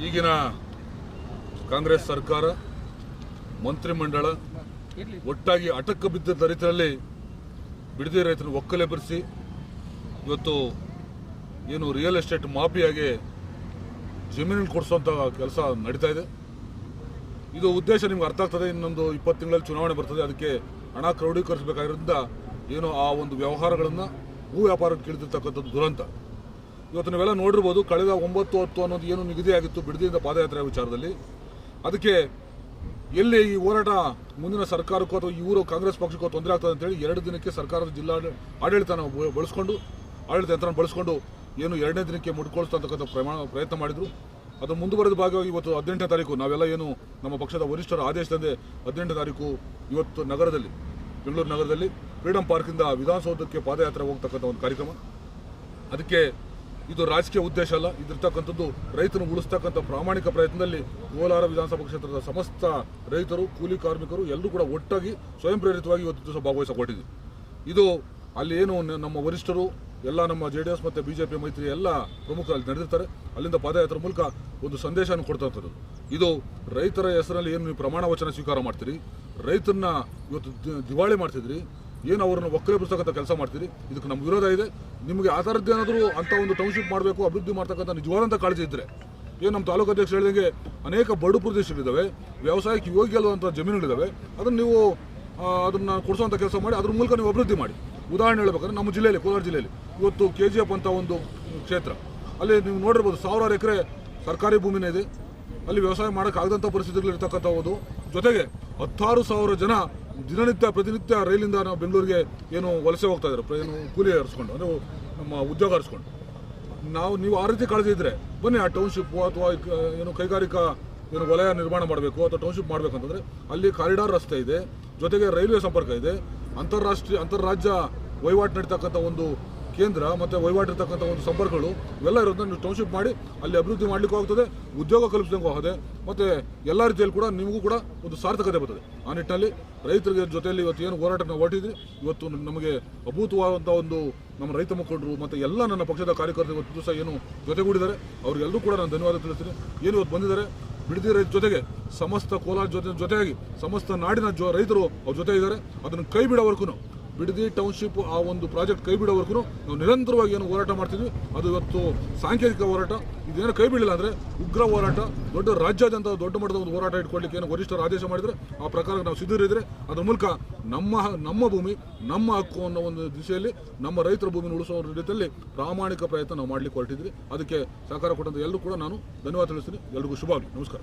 ಈಗಿನ ಕಾಂಗ್ರೆಸ್ ಸರ್ಕಾರ ಮಂತ್ರಿಮಂಡಲ ಒಟ್ಟಾಗಿ ಅಟಕ ಬಿದ್ದ ರೀತಿಯಲ್ಲಿ ಬಿಡದಿ ರೈತರನ್ನು ಒಕ್ಕಲೆಬರಿಸಿ ಇವತ್ತು ಏನು ರಿಯಲ್ ಎಸ್ಟೇಟ್ ಮಾಫಿಯಾಗೆ ಜಮೀನು ಕೊಡಿಸುವಂಥ ಕೆಲಸ ನಡೀತಾ ಇದೆ. ಇದು ಉದ್ದೇಶ ನಿಮ್ಗೆ ಅರ್ಥ ಆಗ್ತದೆ. ಇನ್ನೊಂದು 20 ತಿಂಗಳಲ್ಲಿ ಚುನಾವಣೆ ಬರ್ತದೆ. ಅದಕ್ಕೆ ಹಣ ಕ್ರೋಢೀಕರಿಸಬೇಕಾಗಿರೋದ್ರಿಂದ ಏನು ಆ ಒಂದು ವ್ಯವಹಾರಗಳನ್ನು ಭೂ ವ್ಯಾಪಾರಕ್ಕೆ ಇಳಿದಿರ್ತಕ್ಕಂಥದ್ದು ದುರಂತ. ಇವತ್ತು ನೀವೆಲ್ಲ ನೋಡಿರ್ಬೋದು, ಕಳೆದ 9-10 ಅನ್ನೋದು ಏನು ನಿಗದಿಯಾಗಿತ್ತು ಬಿಡದಿಯಿಂದ ಪಾದಯಾತ್ರೆ ವಿಚಾರದಲ್ಲಿ. ಅದಕ್ಕೆ ಎಲ್ಲಿ ಈ ಹೋರಾಟ ಮುಂದಿನ ಸರ್ಕಾರಕ್ಕೂ ಅಥವಾ ಇವರು ಕಾಂಗ್ರೆಸ್ ಪಕ್ಷಕ್ಕೂ ತೊಂದರೆ ಆಗ್ತದೆ ಅಂತೇಳಿ 2 ದಿನಕ್ಕೆ ಸರ್ಕಾರದ ಜಿಲ್ಲಾ ಆಡಳಿತನ ಬಳಸ್ಕೊಂಡು ಆಡಳಿತ ಯಂತ್ರನ ಬಳಸ್ಕೊಂಡು ಏನು 2ನೇ ದಿನಕ್ಕೆ ಮುಡ್ಕೊಳ್ತಕ್ಕಂಥ ಪ್ರಯತ್ನ ಮಾಡಿದರು. ಅದು ಮುಂದುವರೆದ ಭಾಗವಾಗಿ ಇವತ್ತು 18ನೇ ತಾರೀಕು ನಾವೆಲ್ಲ ಏನು ನಮ್ಮ ಪಕ್ಷದ ವರಿಷ್ಠರ ಆದೇಶದಂತೆ 18ನೇ ತಾರೀಕು ಇವತ್ತು ನಗರದಲ್ಲಿ, ಬೆಂಗಳೂರು ನಗರದಲ್ಲಿ ಫ್ರೀಡಂ ಪಾರ್ಕಿಂದ ವಿಧಾನಸೌಧಕ್ಕೆ ಪಾದಯಾತ್ರೆ ಹೋಗ್ತಕ್ಕಂಥ ಒಂದು ಕಾರ್ಯಕ್ರಮ. ಅದಕ್ಕೆ ಇದು ರಾಜಕೀಯ ಉದ್ದೇಶ ಅಲ್ಲ, ಇದಿರ್ತಕ್ಕಂಥದ್ದು ರೈತರು ಉಳಿಸ್ತಕ್ಕಂಥ ಪ್ರಾಮಾಣಿಕ ಪ್ರಯತ್ನದಲ್ಲಿ ಕೋಲಾರ ವಿಧಾನಸಭಾ ಕ್ಷೇತ್ರದ ಸಮಸ್ತ ರೈತರು, ಕೂಲಿ ಕಾರ್ಮಿಕರು ಎಲ್ಲರೂ ಕೂಡ ಒಟ್ಟಾಗಿ ಸ್ವಯಂ ಪ್ರೇರಿತವಾಗಿ ಇವತ್ತು ದಿವಸ ಭಾಗವಹಿಸಿಕೊಂಡಿದ್ದೀವಿ. ಇದು ಅಲ್ಲಿ ಏನು ನಮ್ಮ ವರಿಷ್ಠರು ಎಲ್ಲ ನಮ್ಮ JDS ಮತ್ತು BJP ಮೈತ್ರಿ ಎಲ್ಲ ಪ್ರಮುಖರು ಅಲ್ಲಿ ನಡೆದಿರ್ತಾರೆ. ಅಲ್ಲಿಂದ ಪಾದಯಾತ್ರೆ ಮೂಲಕ ಒಂದು ಸಂದೇಶವನ್ನು ಕೊಡ್ತಕ್ಕಂಥದ್ದು. ಇದು ರೈತರ ಹೆಸರಲ್ಲಿ ಏನು ನೀವು ಪ್ರಮಾಣ ವಚನ ಸ್ವೀಕಾರ ಮಾಡ್ತೀರಿ, ರೈತರನ್ನ ಇವತ್ತು ದಿವಾಳಿ ಮಾಡ್ತಿದ್ರಿ, ಏನು ಅವರನ್ನು ಒಕ್ಕಲೆಬ್ಬಿಸ್ತಕ್ಕಂಥ ಕೆಲಸ ಮಾಡ್ತೀರಿ, ಇದಕ್ಕೆ ನಮ್ಮ ವಿರೋಧ ಇದೆ. ನಿಮಗೆ ಆ ಥರದ್ದೇನಾದರೂ ಅಂಥ ಒಂದು ಟೌನ್ಶಿಪ್ ಮಾಡಬೇಕು, ಅಭಿವೃದ್ಧಿ ಮಾಡ್ತಕ್ಕಂಥ ನಿಜವಾದಂಥ ಕಾಳಜಿ ಇದ್ದರೆ, ಏನು ನಮ್ಮ ತಾಲೂಕು ಅಧ್ಯಕ್ಷರು ಹೇಳಿದಂಗೆ ಅನೇಕ ಬಡು ಪ್ರದೇಶಗಳಿದ್ದಾವೆ, ವ್ಯವಸಾಯಕ್ಕೆ ಯೋಗ್ಯ ಅಲ್ಲದಂಥ ಜಮೀನುಗಳಿದ್ದಾವೆ, ಅದನ್ನು ನೀವು ಅದನ್ನು ಕೊಡಿಸುವಂಥ ಕೆಲಸ ಮಾಡಿ ಅದ್ರ ಮೂಲಕ ನೀವು ಅಭಿವೃದ್ಧಿ ಮಾಡಿ. ಉದಾಹರಣೆ ಹೇಳ್ಬೇಕಾದ್ರೆ ನಮ್ಮ ಜಿಲ್ಲೆಯಲ್ಲಿ, ಕೋಲಾರ ಜಿಲ್ಲೆಯಲ್ಲಿ ಇವತ್ತು KGF ಅಂತ ಒಂದು ಕ್ಷೇತ್ರ, ಅಲ್ಲಿ ನೀವು ನೋಡಿರ್ಬೋದು 1000 ಎಕರೆ ಸರ್ಕಾರಿ ಭೂಮಿನೇ ಇದೆ. ಅಲ್ಲಿ ವ್ಯವಸಾಯ ಮಾಡೋಕ್ಕಾಗದಂಥ ಪರಿಸ್ಥಿತಿಗಳಿರ್ತಕ್ಕಂಥದ್ದು. ಜೊತೆಗೆ 16,000 ಜನ ಪ್ರತಿನಿತ್ಯ ರೈಲಿಂದ ನಾವು ಬೆಂಗಳೂರಿಗೆ ಏನು ವಲಸೆ ಹೋಗ್ತಾ ಇದ್ದಾರೆ, ಏನು ಕೂಲಿ ಹರಿಸ್ಕೊಂಡು, ಅಂದರೆ ನಮ್ಮ ಉದ್ಯೋಗ ಹರಿಸ್ಕೊಂಡು. ನೀವು ಆ ರೀತಿ ಕಾಳಜಿ ಇದ್ದರೆ ಬನ್ನಿ, ಆ ಟೌನ್ಶಿಪ್ ಅಥವಾ ಏನು ಕೈಗಾರಿಕಾ ಏನು ವಲಯ ನಿರ್ಮಾಣ ಮಾಡಬೇಕು ಅಥವಾ ಟೌನ್ಶಿಪ್ ಮಾಡಬೇಕಂತಂದರೆ ಅಲ್ಲಿ ಕಾರಿಡಾರ್ ರಸ್ತೆ ಇದೆ, ಜೊತೆಗೆ ರೈಲ್ವೆ ಸಂಪರ್ಕ ಇದೆ, ಅಂತಾರಾಜ್ಯ ವಹಿವಾಟು ನಡೀತಕ್ಕಂಥ ಒಂದು ಕೇಂದ್ರ ಮತ್ತು ವಹಿವಾಟು ಇರ್ತಕ್ಕಂಥ ಒಂದು ಸಂಪರ್ಕಗಳು ಇವೆಲ್ಲ ಇರೋದನ್ನ ನೀವು ಟೌನ್ಶಿಪ್ ಮಾಡಿ ಅಲ್ಲಿ ಅಭಿವೃದ್ಧಿ ಮಾಡಲಿಕ್ಕೂ ಆಗ್ತದೆ, ಉದ್ಯೋಗ ಕಲ್ಪಿಸಿದಂಗೂ ಆಗುತ್ತೆ, ಮತ್ತು ಎಲ್ಲ ರೀತಿಯಲ್ಲಿ ಕೂಡ ನಿಮಗೂ ಕೂಡ ಒಂದು ಸಾರ್ಥಕತೆ ಬರ್ತದೆ. ಆ ನಿಟ್ಟಿನಲ್ಲಿ ರೈತರಿಗೆ ಜೊತೆಯಲ್ಲಿ ಇವತ್ತು ಏನು ಹೋರಾಟ ನಾವು ಹೊರಟಿದ್ವಿ, ಇವತ್ತು ನಮಗೆ ಅಭೂತವಾದಂಥ ಒಂದು ನಮ್ಮ ರೈತ ಮುಖಂಡರು ಮತ್ತು ಎಲ್ಲ ನನ್ನ ಪಕ್ಷದ ಕಾರ್ಯಕರ್ತರು ಇವತ್ತು ದಿವಸ ಏನು ಜೊತೆಗೂಡಿದ್ದಾರೆ, ಅವ್ರಿಗೆಲ್ಲರೂ ಕೂಡ ನಾನು ಧನ್ಯವಾದ ತಿಳಿಸ್ತೀನಿ. ಏನು ಇವತ್ತು ಬಂದಿದ್ದಾರೆ ಬಿಡದಿ ರೈತ ಜೊತೆಗೆ ಸಮಸ್ತ ಕೋಲಾರ ಜೊತೆಯಾಗಿ ಸಮಸ್ತ ನಾಡಿನ ರೈತರು ಅವ್ರ ಜೊತೆ ಇದ್ದಾರೆ. ಅದನ್ನು ಕೈ ಬಿಡೋವರೆಗೂ, ಬಿಡದಿ ಟೌನ್ಶಿಪ್ ಆ ಒಂದು ಪ್ರಾಜೆಕ್ಟ್ ಕೈ ಬಿಡೋವರೆಗೂ ನಾವು ನಿರಂತರವಾಗಿ ಏನು ಹೋರಾಟ ಮಾಡ್ತಿದ್ವಿ. ಅದು ಇವತ್ತು ಸಾಂಕೇತಿಕ ಹೋರಾಟ. ಇದೇನು ಕೈ ಬಿಡಲಿಲ್ಲ ಅಂದರೆ ಉಗ್ರ ಹೋರಾಟ, ದೊಡ್ಡ ರಾಜ್ಯಾದ್ಯಂತ ದೊಡ್ಡ ಮಟ್ಟದ ಒಂದು ಹೋರಾಟ ಇಟ್ಕೊಳ್ಳಿಕ್ಕೆ ಏನು ವರಿಷ್ಠರು ಆದೇಶ ಮಾಡಿದರೆ ಆ ಪ್ರಕಾರ ನಾವು ಸಿದ್ಧರಿದ್ದರೆ ಅದ್ರ ಮೂಲಕ ನಮ್ಮ ಭೂಮಿ ನಮ್ಮ ಹಕ್ಕು ಅನ್ನೋ ಒಂದು ದಿಶೆಯಲ್ಲಿ ನಮ್ಮ ರೈತರ ಭೂಮಿನ ಉಳಿಸೋ ರೀತಿಯಲ್ಲಿ ಪ್ರಾಮಾಣಿಕ ಪ್ರಯತ್ನ ನಾವು ಮಾಡಲಿಕ್ಕೆ ಹೊರಟಿದ್ವಿ. ಅದಕ್ಕೆ ಸಹಕಾರ ಕೊಟ್ಟಂತ ಎಲ್ಲರೂ ಕೂಡ ನಾನು ಧನ್ಯವಾದ ತಿಳಿಸ್ತೀನಿ. ಎಲ್ರಿಗೂ ಶುಭವಾಗಲಿ. ನಮಸ್ಕಾರ.